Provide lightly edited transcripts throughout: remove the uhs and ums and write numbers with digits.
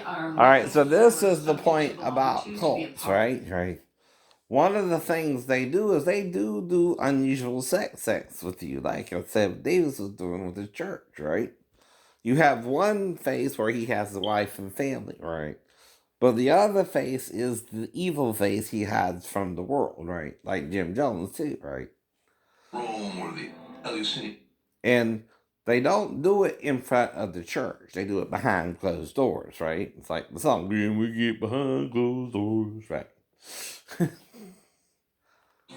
Alright, so this is the point about cults, right? Right. One of the things they do is they do unusual sex with you, like I said Davis was doing with his church, right? You have one face where he has a wife and family, right? But the other face is the evil face he hides from the world, right? Like Jim Jones too, right? Rome or the hallucination. And they don't do it in front of the church. They do it behind closed doors, right? It's like the song, "When we get behind closed doors," right?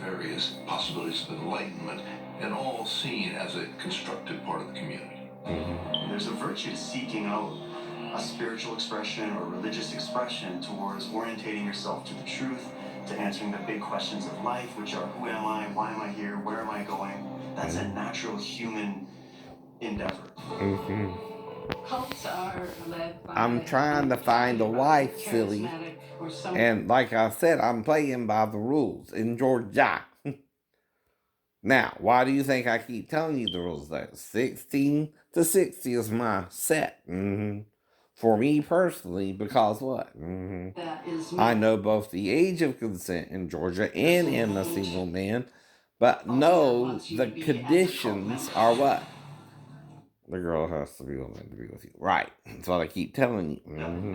Various possibilities of enlightenment, and all seen as a constructive part of the community. There's a virtue to seeking out a spiritual expression or religious expression towards orientating yourself to the truth, to answering the big questions of life, which are who am I, why am I here, where am I going? That's a natural human endeavor. Cults are led by I'm trying to find a wife, silly. And like I said, I'm playing by the rules in Georgia. Now, why do you think I keep telling you the rules there? 16 to 60 is my set. For me personally, because what? I know both the age of consent in Georgia and in a single man, but know the conditions are what? The girl has to be willing to be with you. Right. That's what I keep telling you.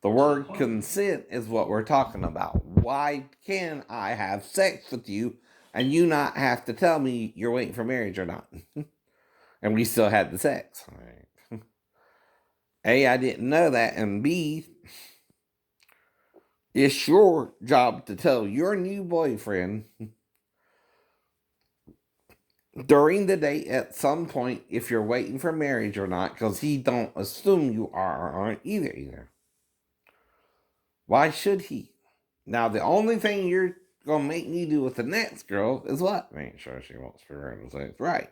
The word consent is what we're talking about. Why can I have sex with you and you not have to tell me you're waiting for marriage or not? And we still had the sex. Right. A, I didn't know that. And B, it's your job to tell your new boyfriend during the date at some point if you're waiting for marriage or not, because he don't assume you are or aren't either. Why should he? Now, the only thing you're going to make me do with the next girl is what? Make sure she wants for her and say, right.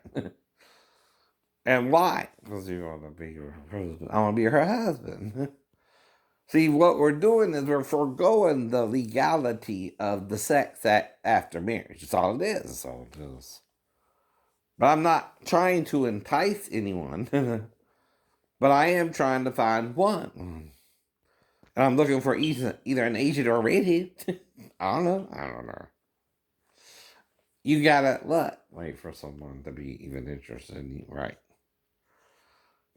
And why? Because you want to be her husband. I want to be her husband. See, what we're doing is we're foregoing the legality of the sex act after marriage. That's all it is. That's all it is. But I'm not trying to entice anyone. But I am trying to find one. And I'm looking for either an Asian or a redhead. I don't know. You gotta what? Wait for someone to be even interested in you, right?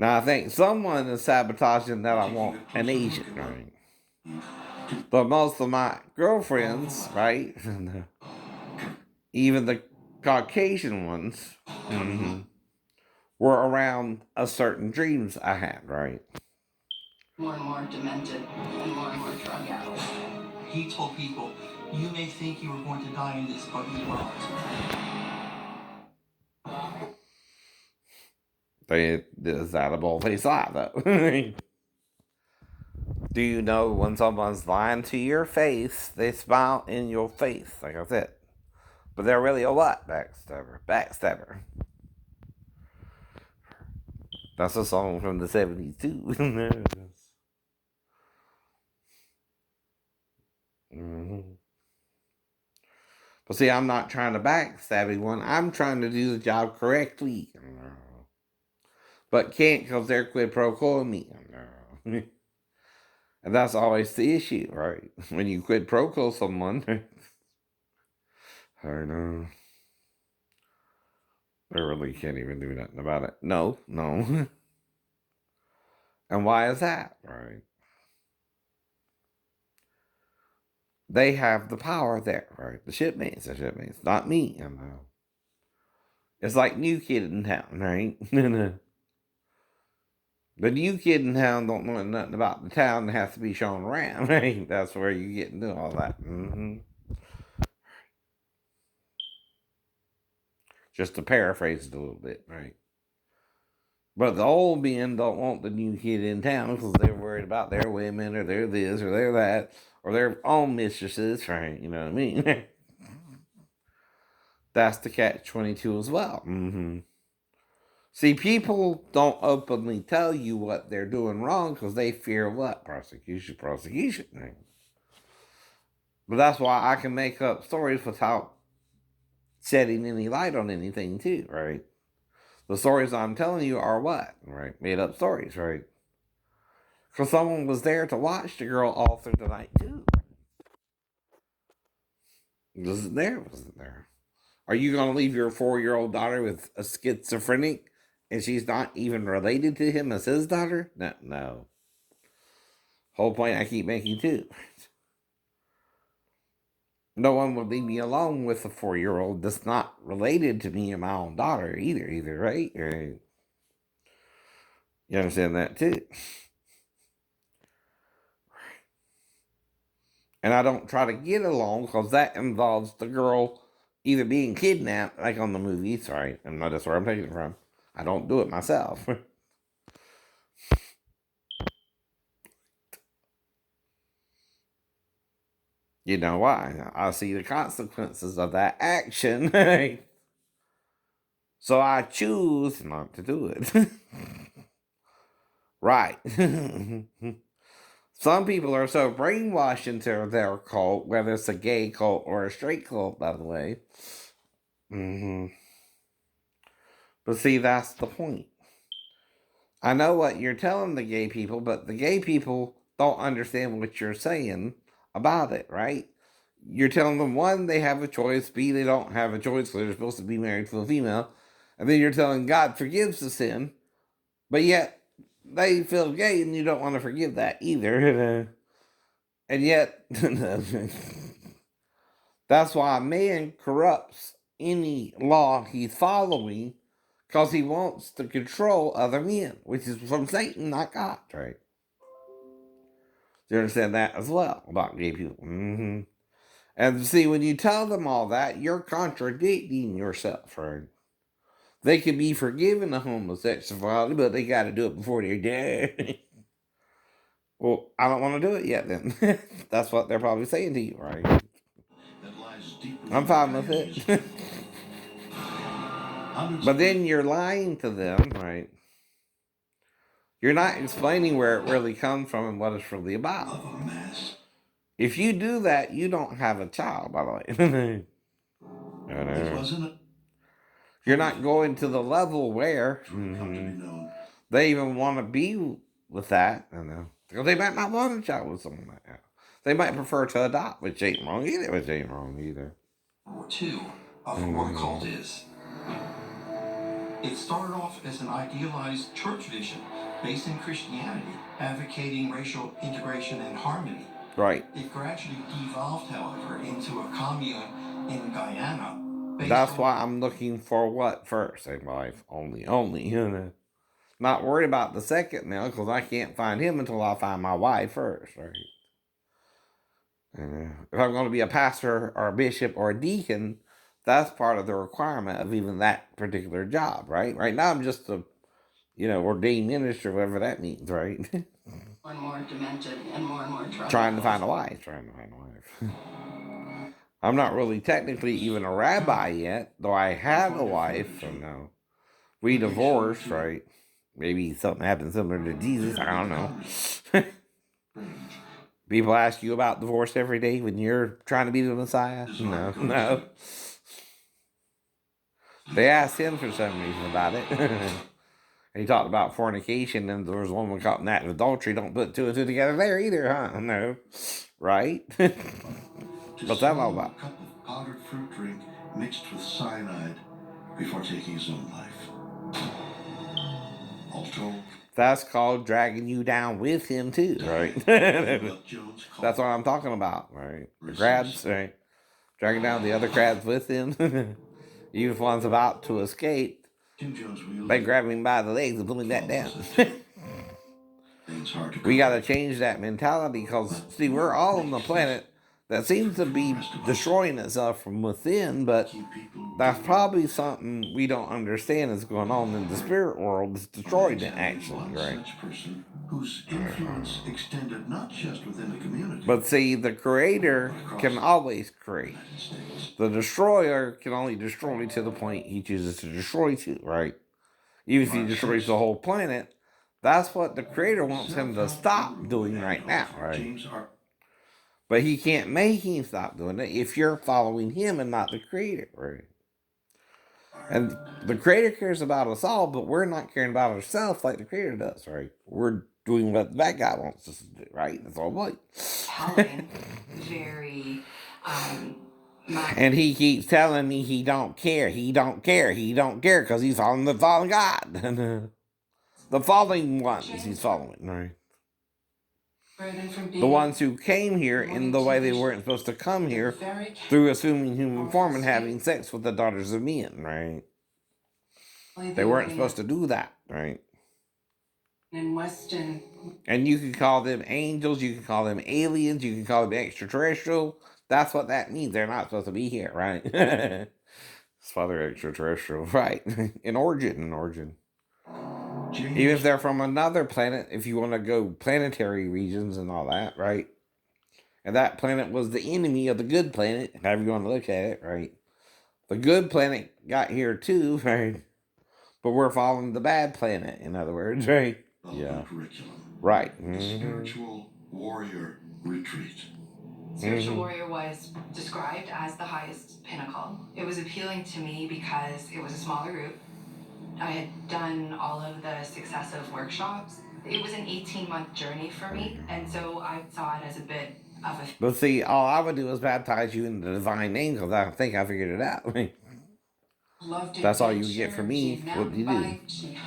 Now I think someone is sabotaging that I want an Asian, right? But most of my girlfriends, right? Even the Caucasian ones, were around a certain dreams I had, right? More and more demented and more drug addicts. He told people, you may think you were going to die in this, but you won't. Is that a bold-faced lie, though? Do you know when someone's lying to your face, they smile in your face, like I said. But they're really a what? Backstabber. That's a song from the 70s, too. But see, I'm not trying to backstab anyone. I'm trying to do the job correctly. But can't because they're quid pro quo me. And that's always the issue, right? When you quid pro quo someone, I know. They really can't even do nothing about it. No. And why is that, right? They have the power there, right? The shipmates, not me. It's like new kid in town, right? The new kid in town don't know nothing about the town that has to be shown around, right? That's where you get into all that. Just to paraphrase it a little bit, right? But the old men don't want the new kid in town because they're worried about their women or their this or their that or their own mistresses, right? You know what I mean? That's the catch-22 as well. See, people don't openly tell you what they're doing wrong because they fear what? Prosecution. Right? But that's why I can make up stories without shedding any light on anything too, right? The stories I'm telling you are what? Right? Made up stories, right? Because someone was there to watch the girl all through the night, too. Wasn't there? Wasn't there? Are you going to leave your 4-year-old daughter with a schizophrenic and she's not even related to him as his daughter? No, no. Whole point I keep making, too. No one would leave me alone with a 4-year-old that's not related to me and my own daughter either, right? Right. You understand that, too? And I don't try to get along because that involves the girl either being kidnapped, like on the movies, right? And that's where I'm taking it from. I don't do it myself. You know why? I see the consequences of that action. So I choose not to do it. Right. Some people are so brainwashed into their cult, whether it's a gay cult or a straight cult, by the way. But see, that's the point. I know what you're telling the gay people, but the gay people don't understand what you're saying about it, right? You're telling them, one, they have a choice, B, they don't have a choice because they're supposed to be married to a female, and then you're telling God forgives the sin, but yet they feel gay and you don't want to forgive that either. And yet, that's why a man corrupts any law he's following because he wants to control other men, which is from Satan, not God, right? Do you understand that as well about gay people? And see, when you tell them all that, you're contradicting yourself, right? They can be forgiven of homosexuality, but they got to do it before they're dead. Well, I don't want to do it yet then. That's what they're probably saying to you, right? I'm fine with it. But then you're lying to them, right? You're not explaining where it really comes from and what it's really about. If you do that, you don't have a child, by the way. You're not going to the level where they even want to be with that. Because they might not want a child with someone like that. They might prefer to adopt, which ain't wrong either. Two of what a cult is. It started off as an idealized church vision based in Christianity, advocating racial integration and harmony. Right. It gradually devolved, however, into a commune in Guyana. That's why I'm looking for what first? A wife only. Not worried about the second now because I can't find him until I find my wife first, right? If I'm going to be a pastor or a bishop or a deacon, that's part of the requirement of even that particular job, right? Right now I'm just a, ordained minister, whatever that means, right? More and more demented and more trouble. Trying to find a wife. I'm not really technically even a rabbi yet, though I had a wife, so we divorced, right? Maybe something happened similar to Jesus, I don't know. People ask you about divorce every day when you're trying to be the Messiah? No. They asked him for some reason about it. And he talked about fornication, and there was one woman caught in that adultery. Don't put two and two together there either, huh? No. Right? What's that all about? A cup of powdered fruit drink mixed with cyanide before taking his own life. That's called dragging you down with him too, right? That's what I'm talking about, right? The crabs, right? Dragging down the other crabs with him. Even if one's about to escape, they grab him by the legs and pull him that down. We got to change that mentality because, see, we're all on the planet that seems to be destroying itself from within, but that's probably something we don't understand is going on in the spirit world. It's destroying it, actually, right? Whose influence extended not just within the community. But see, the creator can always create. The destroyer can only destroy to the point he chooses to destroy to, right? Even if he destroys the whole planet, that's what the creator wants him to stop doing right now, right? But he can't make him stop doing it if you're following him and not the creator, right? And the creator cares about us all, but we're not caring about ourselves like the creator does, right? We're doing what the bad guy wants us to do, right? That's all right. Telling, very, And he keeps telling me he don't care, because he's following the fallen God. The fallen ones he's following, right? The ones who came here in the way they weren't supposed to come here through assuming human form and having sex with the daughters of men, right? They weren't supposed to do that, right? in Western. And you can call them angels, you can call them aliens, you can call them extraterrestrial. That's what that means. They're not supposed to be here, right? It's why they're extraterrestrial, right? In origin. Even if they're from another planet, if you want to go planetary regions and all that, right? And that planet was the enemy of the good planet, however you want to look at it, right? The good planet got here too, right? But we're following the bad planet, in other words, right? Yeah. Curriculum. Right. The spiritual warrior retreat. Spiritual warrior was described as the highest pinnacle. It was appealing to me because it was a smaller group. I had done all of the successive workshops. It was an 18-month journey for me, and so I saw it as a bit of a... But see, all I would do is baptize you in the divine name because I think I figured it out. That's all you would get from me. What do you do?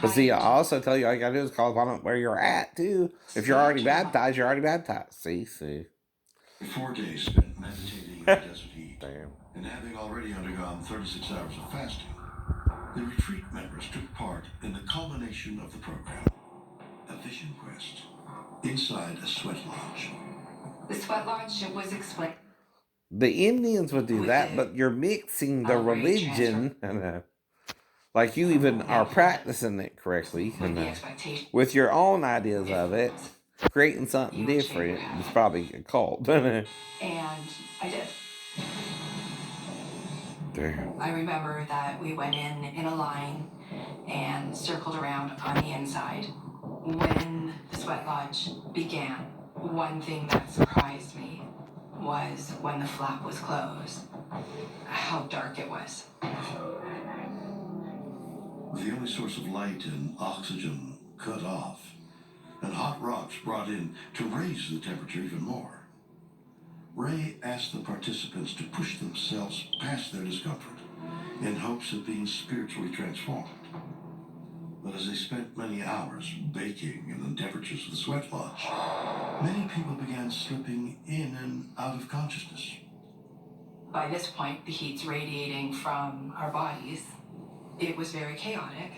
But see, I also tell you all you gotta do is call upon it where you're at too. If you're already baptized, you're already baptized. See. 4 days spent meditating in the desert heat. Damn. And having already undergone 36 hours of fasting, the retreat members took part in the culmination of the program, a vision quest, inside a sweat lodge. The sweat lodge was explained. The Indians would do that, but you're mixing the religion, and like you even are practicing it correctly, and with your own ideas of it, creating something different. It's probably a cult. And I did. Damn. I remember that we went in a line and circled around on the inside. When the sweat lodge began, one thing that surprised me was when the flap was closed, how dark it was. With the only source of light and oxygen cut off, and hot rocks brought in to raise the temperature even more, Ray asked the participants to push themselves past their discomfort in hopes of being spiritually transformed. But as they spent many hours baking in the temperatures of the sweat lodge, many people began slipping in and out of consciousness. By this point, the heat's radiating from our bodies. It was very chaotic.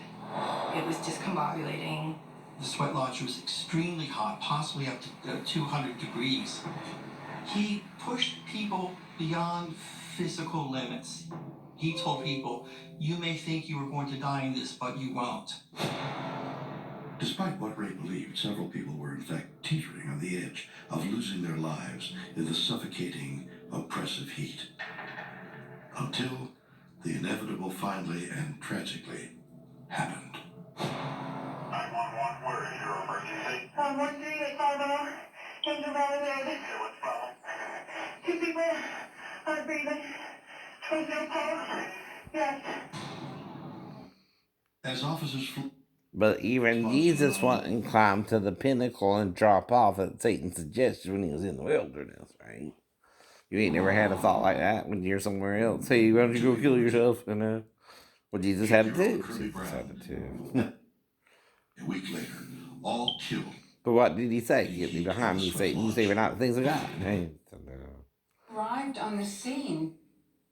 It was discombobulating. The sweat lodge was extremely hot, possibly up to 200 degrees. He pushed people beyond physical limits. He told people, you may think you are going to die in this, but you won't. Despite what Ray believed, several people were in fact teetering on the edge of losing their lives in the suffocating, oppressive heat. Until the inevitable finally and tragically happened. 911, where is your emergency? 138 Fargo, Angel Valley Road. Okay, what's the problem? 2 people aren't breathing. There's no pulse. Yes. As officers flew... But even Jesus wouldn't climb to the pinnacle and drop off at Satan's suggestion when he was in the wilderness, right? You ain't never had a thought like that when you're somewhere else. Hey, why don't you go kill yourself? And well, Jesus had it too. Jesus had it too. A week later, all killed. But what did he say? Get me behind me, Satan. You saving out the things of God. Hey, Arrived on the scene,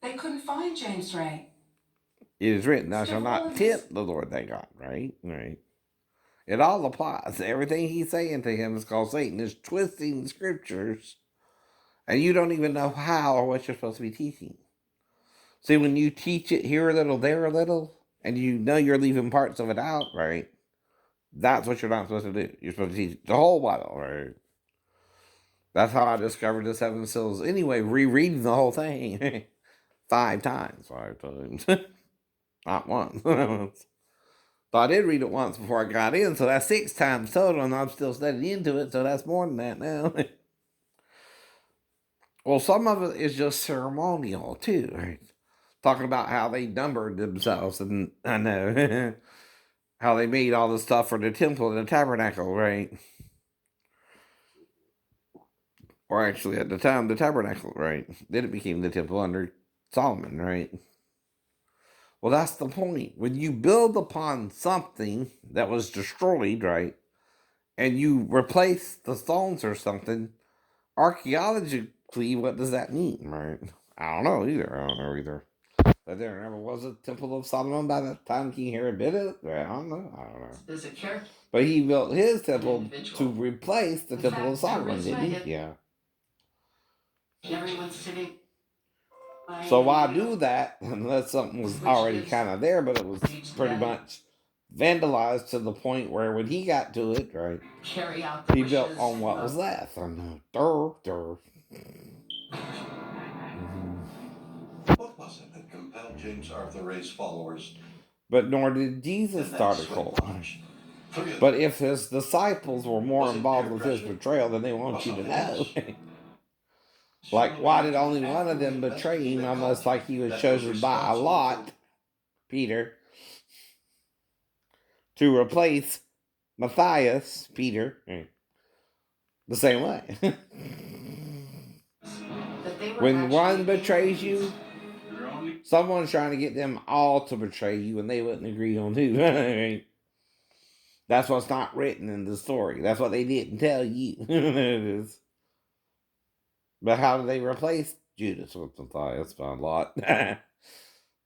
they couldn't find James Ray. it is written, thou shalt not tempt the Lord thy God, right? Right. It all applies. Everything he's saying to him is called Satan is twisting the scriptures, and you don't even know how or what you're supposed to be teaching. See, when you teach it here a little, there a little, and you know you're leaving parts of it out, right? That's what you're not supposed to do. You're supposed to teach the whole Bible, right? That's how I discovered the 7 seals. Anyway, rereading the whole thing 5 times. Not once. But I did read it once before I got in, so that's 6 times total, and I'm still studying into it, so that's more than that now. Well, some of it is just ceremonial, too, right? Talking about how they numbered themselves, and I know how they made all the stuff for the temple and the tabernacle, right? Or actually, at the time, the tabernacle, right? Then it became the temple under Solomon, right? Well, that's the point. When you build upon something that was destroyed, right, and you replace the stones or something, archaeologically, what does that mean, right? I don't know either. That there never was a temple of Solomon by the time King Herod did it. I don't know. There's a character. But he built his temple Individual. to replace the In temple fact, of Solomon, there is didn't he? my- Yeah. Everyone's sitting. So why do that unless something was already kind of there, but it was pretty much vandalized to the point where when he got to it, right, Carry out the he built wishes on what of- was left. And What was it that compelled James Arthur Ray's followers But nor did Jesus to that start a sweat cult. lodge? But if his disciples were more Was it involved peer with his pressure? betrayal, then they want Or you to something know. else? Like, why did only Surely one of them after we betray him investigate the unless, cult like, he was that chosen by a responsible lot, for- Peter, to replace Matthias, Peter, the same way. that they were When actually one betrays aliens. you, someone's trying to get them all to betray you, and they wouldn't agree on who. That's what's not written in the story. That's what they didn't tell you. It is. But how did they replace Judas with Matthias by a lot?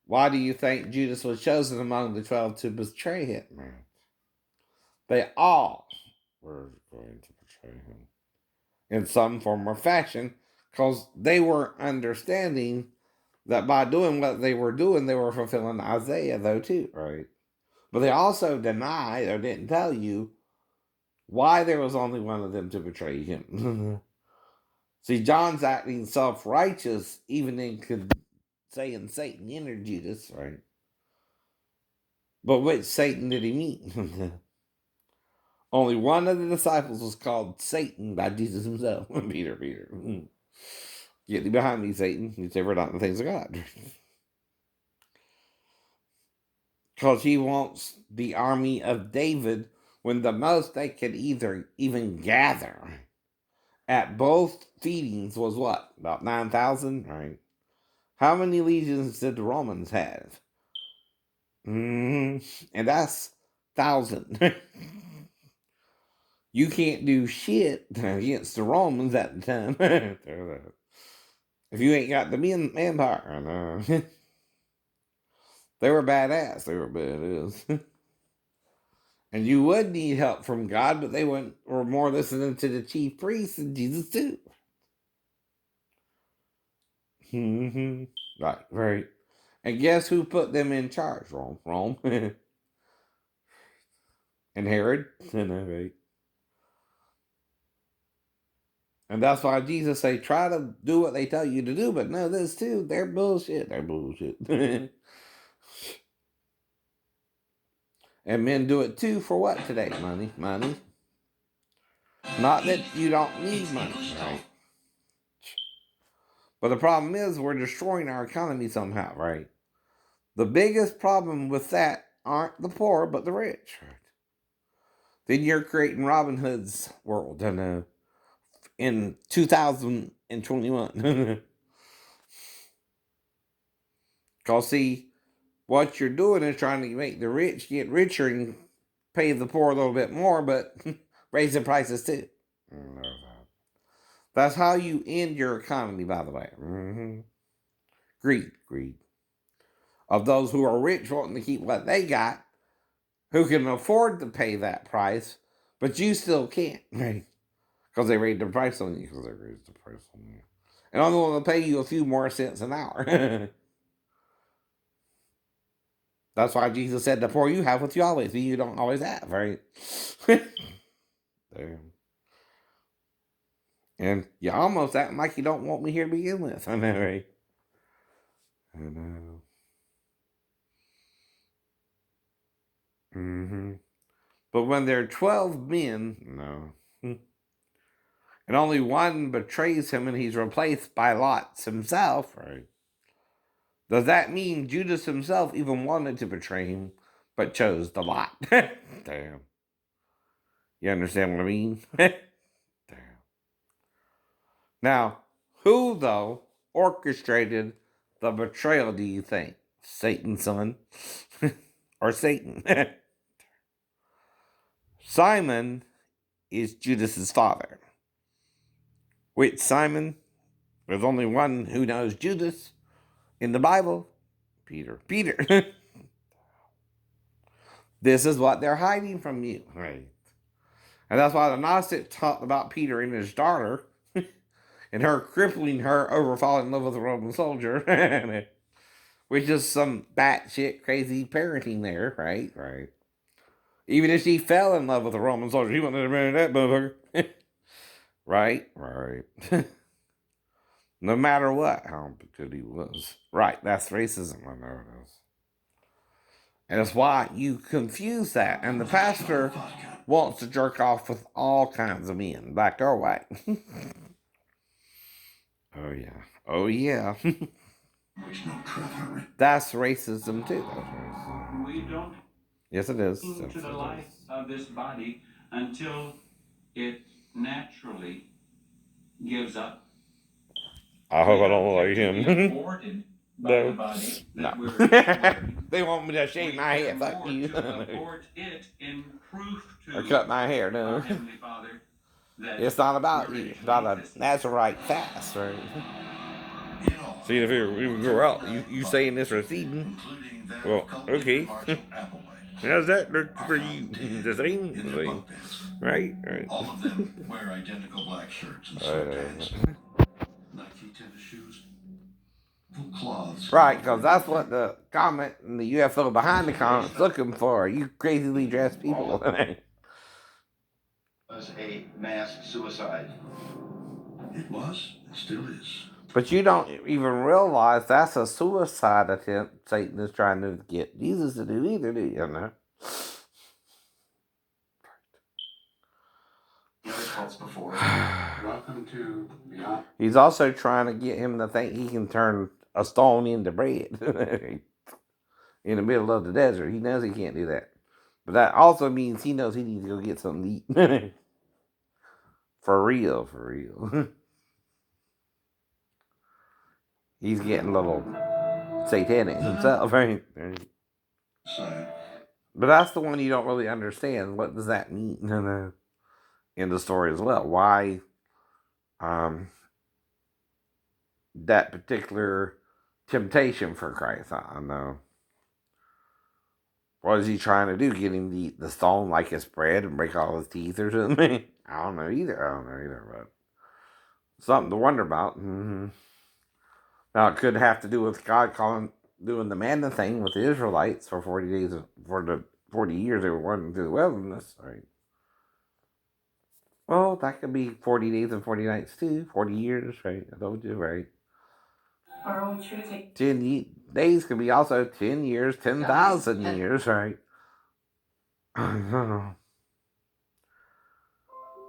Why do you think Judas was chosen among the 12 to betray him? They all were going to betray him in some form or fashion, because they were understanding that by doing what they were doing, they were fulfilling Isaiah, though, too, right? But they also denied or didn't tell you why there was only one of them to betray him. See, John's acting self-righteous, even in saying Satan entered Judas, right? But which Satan did he mean? Only one of the disciples was called Satan by Jesus himself. Peter. Get thee behind me, Satan. You ever not the things of God. Because he wants the army of David when the most they could even gather at both feedings was what? About 9,000, right? How many legions did the Romans have? And that's 1,000. You can't do shit against the Romans at the time. If you ain't got the manpower. They were badass. They were badass. And you would need help from God, but they were more listening to the chief priests and Jesus too. Right. And guess who put them in charge? Rome. And Herod. Right. And that's why Jesus say, try to do what they tell you to do, but no, this too, they're bullshit. And men do it too for what today? Money. Not that you don't need money, right? But the problem is we're destroying our economy somehow, right? The biggest problem with that aren't the poor, but the rich, right? Then you're creating Robin Hood's world in 2021. Because, see, what you're doing is trying to make the rich get richer and pay the poor a little bit more, but raise the prices too. That's how you end your economy, by the way. Greed. Of those who are rich wanting to keep what they got, who can afford to pay that price, but you still can't, right? Because they raised the price on you. And only want to pay you a few more cents an hour. That's why Jesus said, the poor you have what you always do, you don't always have, right? Damn. And you almost act like you don't want me here to begin with. I know, right? I know. But when there are 12 men, no. And only one betrays him and he's replaced by Lot himself, right? Does that mean Judas himself even wanted to betray him, but chose the Lot? Damn. You understand what I mean? Damn. Now, who, though, orchestrated the betrayal, do you think? Satan's son? Or Satan? Simon is Judas's father. Which Simon? There's only one who knows Judas in the Bible. Peter. Peter. This is what they're hiding from you. Right. And that's why the Gnostic talked about Peter and his daughter and her crippling her over falling in love with a Roman soldier. Which is some batshit crazy parenting there, right? Right. Even if she fell in love with a Roman soldier, he wouldn't have married that motherfucker. Right? Right. No matter what, how good he was. Right, that's racism, I know it is. And that's why you confuse that. And the pastor wants to jerk off with all kinds of men, black or white. Oh, yeah. Oh, yeah. That's racism, too. That's racism. We don't Yes, it is. come Yes, to the it life is. of this body until it naturally gives up. I hope I We don't look like get to be him. aborted by No. the body No. that we're wearing. They want me to shave We my have head. Fuck more you. to abort it in proof to Or cut my hair. our No. Heavenly Father that It's not about we're you. ready It's to about leave a this. Nazarite fast, right? See, if you even grow out, you saying this receding? Well, okay. How's that look for you? The same? The same. Right? Right. All of them wear identical black shirts and sweatpants. Nike tennis shoes. Full cloths. Right, because that's what the comment and the UFO behind the comment's looking for. You crazily dressed people. Was a mass suicide. It was. It still is. But you don't even realize that's a suicide attempt Satan is trying to get Jesus to do either, do you know? Before. Welcome to Beyond. He's also trying to get him to think he can turn a stone into bread in the middle of the desert. He knows he can't do that. But that also means he knows he needs to go get something to eat. For real, for real. He's getting a little satanic himself, right? But that's the one you don't really understand. What does that mean in the story as well? Why that particular temptation for Christ? I don't know. What is he trying to do? Get him to eat the stone like it's bread and break all his teeth or something? I don't know either. But something to wonder about. Mm-hmm. Now it could have to do with God doing the manna thing with the Israelites for 40 days, for the 40 years they were wandering through the wilderness. Right. Well, that could be 40 days and 40 nights too. 40 years, right? I told you, right? 10 days could be also 10 years, 10,000 years, right?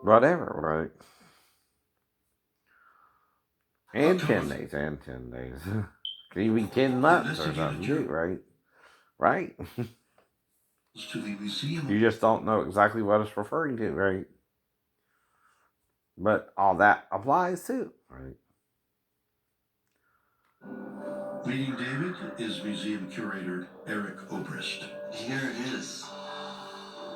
Whatever, right? And 10 days, and 10 days. Could even be 10 months or something too, right? Right? You just don't know exactly what it's referring to, right? But all that applies too, right? Meeting David is museum curator Eric Obrist. Here it is.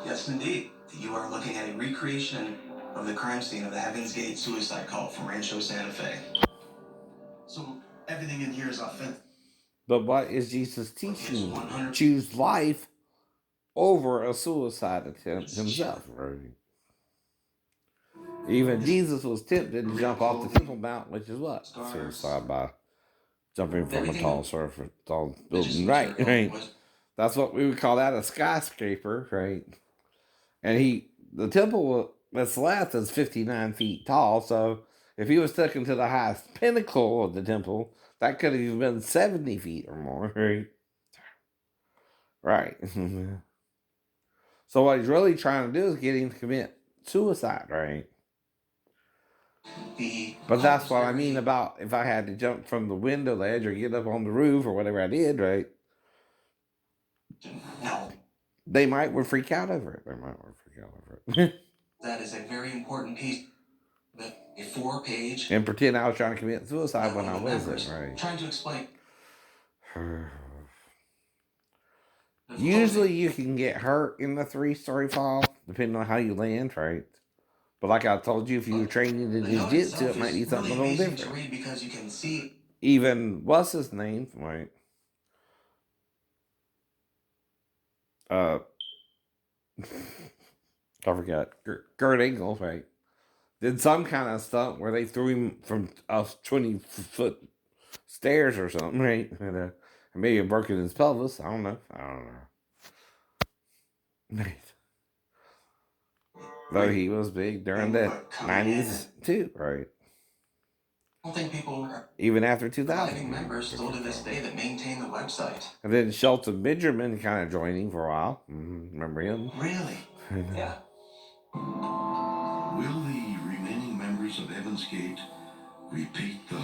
Yes, indeed. You are looking at a recreation of the crime scene of the Heaven's Gate suicide cult from Rancho Santa Fe. So everything in here is authentic. But what is Jesus teaching you? Choose life over a suicide attempt himself, right? Even Jesus was tempted to jump off the Temple Mount, which is what? Suicide by jumping from a tall building, right? That's what we would call that, a skyscraper, right? And the temple that's left is 59 feet tall, so if he was taken to the highest pinnacle of the temple, that could have even been 70 feet or more, right? Right. So what he's really trying to do is get him to commit suicide, right? But that's what I mean about if I had to jump from the window ledge or get up on the roof or whatever I did, right? No. They would freak out over it. They might freak out over it. That is a very important piece. a 4-page and pretend I was trying to commit suicide when I wasn't, right? trying to explain. Usually you can get hurt in the 3-story fall, depending on how you land, right? But like I told you, if you were training in jiu-jitsu, it might be something a little different. Because you can see. Even, what's his name, right? I forgot. Kurt Angle, right? Did some kind of stunt where they threw him from 20-foot stairs or something, right? And maybe broken his pelvis. I don't know. Right. Though he was big during the 90s too, right? I don't think people are Even after 2000. surviving members still to this day that maintain the website. And then Shelton Benjamin kind of joining for a while. Remember him? Really? Yeah. Will the remaining members of Heaven's Gate repeat the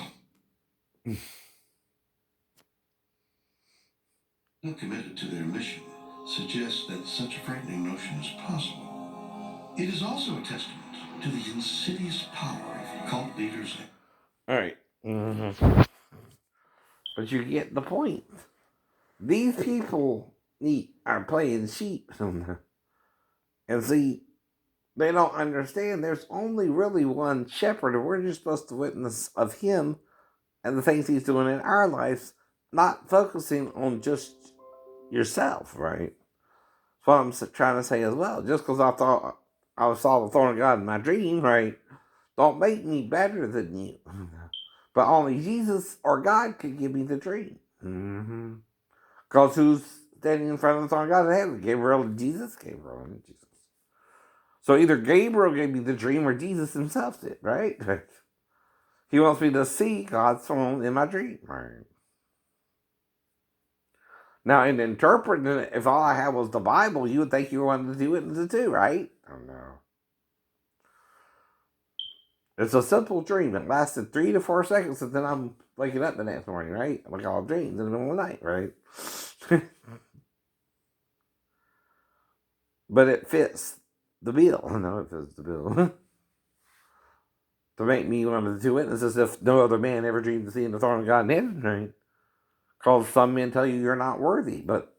committed to their mission suggests that such a frightening notion is possible. It is also a testament to the insidious power of cult leaders. All right. But you get the point. These people are playing sheep. And see, they don't understand there's only really one shepherd, and we're just supposed to witness of him and the things he's doing in our lives, not focusing on just yourself, right? That's what I'm trying to say as well. Just because I thought I saw the throne of God in my dream, right, don't make me better than you. But only Jesus or God could give me the dream. Because who's standing in front of the throne of God in heaven? Gabriel and Jesus? Gabriel and Jesus. So either Gabriel gave me the dream or Jesus himself did, right? He wants me to see God's throne in my dream, right? Now, in interpreting it, if all I had was the Bible, you would think you were one of the two witnesses too, right? Oh, no. It's a simple dream. It lasted 3 to 4 seconds, and then I'm waking up the next morning, right? Like all dreams in the middle of the night, right? But it fits the bill. I know it fits the bill. To make me one of the two witnesses if no other man ever dreamed of seeing the throne of God in heaven, right? Because some men tell you you're not worthy, but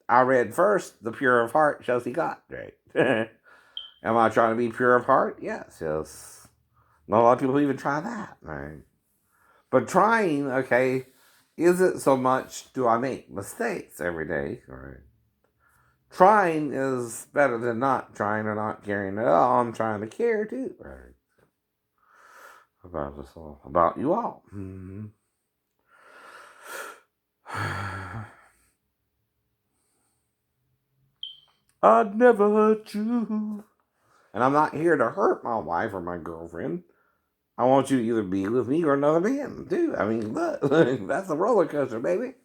I read first, the pure of heart shall see God, right? Am I trying to be pure of heart? Yes. Not a lot of people even try that, right? But trying, okay, isn't so much do I make mistakes every day, right? Trying is better than not trying or not caring at all. I'm trying to care too, right? About us all, about you all. I'd never hurt you. And I'm not here to hurt my wife or my girlfriend. I want you to either be with me or another man, too. I mean, look, that's a roller coaster, baby.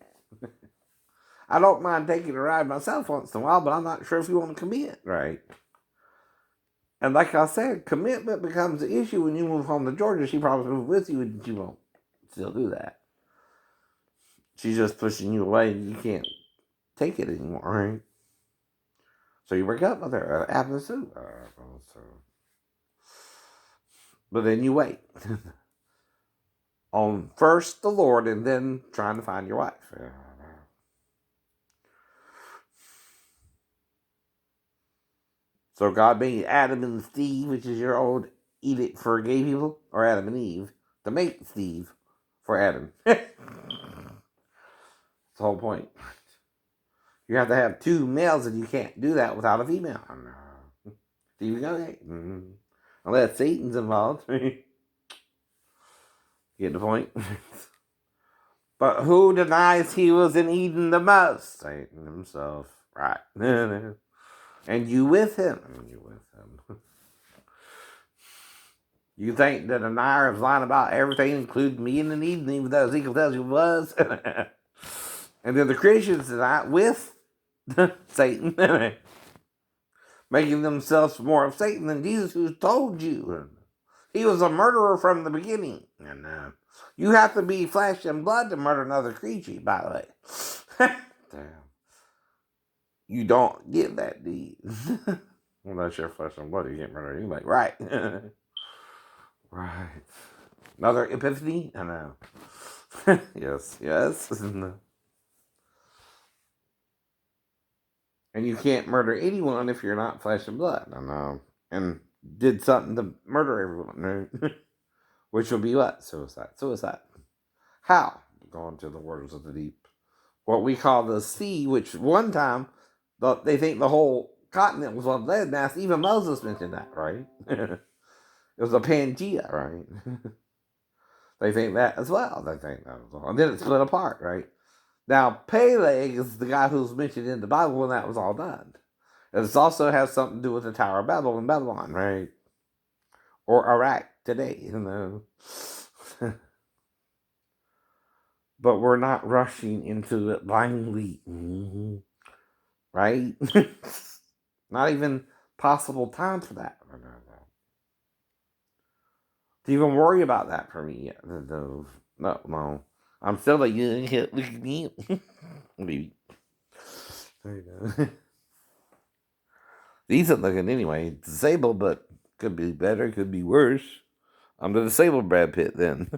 I don't mind taking a ride myself once in a while, but I'm not sure if you want to commit, right? And like I said, commitment becomes an issue when you move home to Georgia. She probably moved with you, and she won't still do that. She's just pushing you away, and you can't take it anymore, right? So you break up with her, happens too. But then you wait. On first the Lord, and then trying to find your wife. So God made Adam and Steve, which is your old edict for gay people, or Adam and Eve, to make Steve for Adam. That's the whole point. You have to have two males, and you can't do that without a female. Steve is okay. Unless Satan's involved. Get the point? But who denies he was in Eden the most? Satan himself. Right. And you with him. You think that denier is lying about everything, including me in Eden, even though Ezekiel tells you it was? And then the Christians deny with Satan, making themselves more of Satan than Jesus, who told you he was a murderer from the beginning. And you have to be flesh and blood to murder another creature, by the way. Damn. You don't get that deed. Unless you're flesh and blood, you can't murder anybody. Right. Right. Another epiphany? I know. Yes. And you can't murder anyone if you're not flesh and blood. I know. And did something to murder everyone, right? Which would be what? Suicide. How? Going to the waters of the deep. What we call the sea, which one time they think the whole continent was one landmass. Even Moses mentioned that, right? It was a Pangea, right? They think that as well. They think that as well. And then it split apart, right? Now, Peleg is the guy who's mentioned in the Bible when that was all done. And this also has something to do with the Tower of Babel in Babylon, right? Or Iraq today, you know. But we're not rushing into it blindly, right? Not even possible time for that. To even worry about that for me yet. No. I'm still like, look at me. Maybe. There you go. Decent looking anyway. Disabled, but could be better, could be worse. I'm the disabled Brad Pitt then.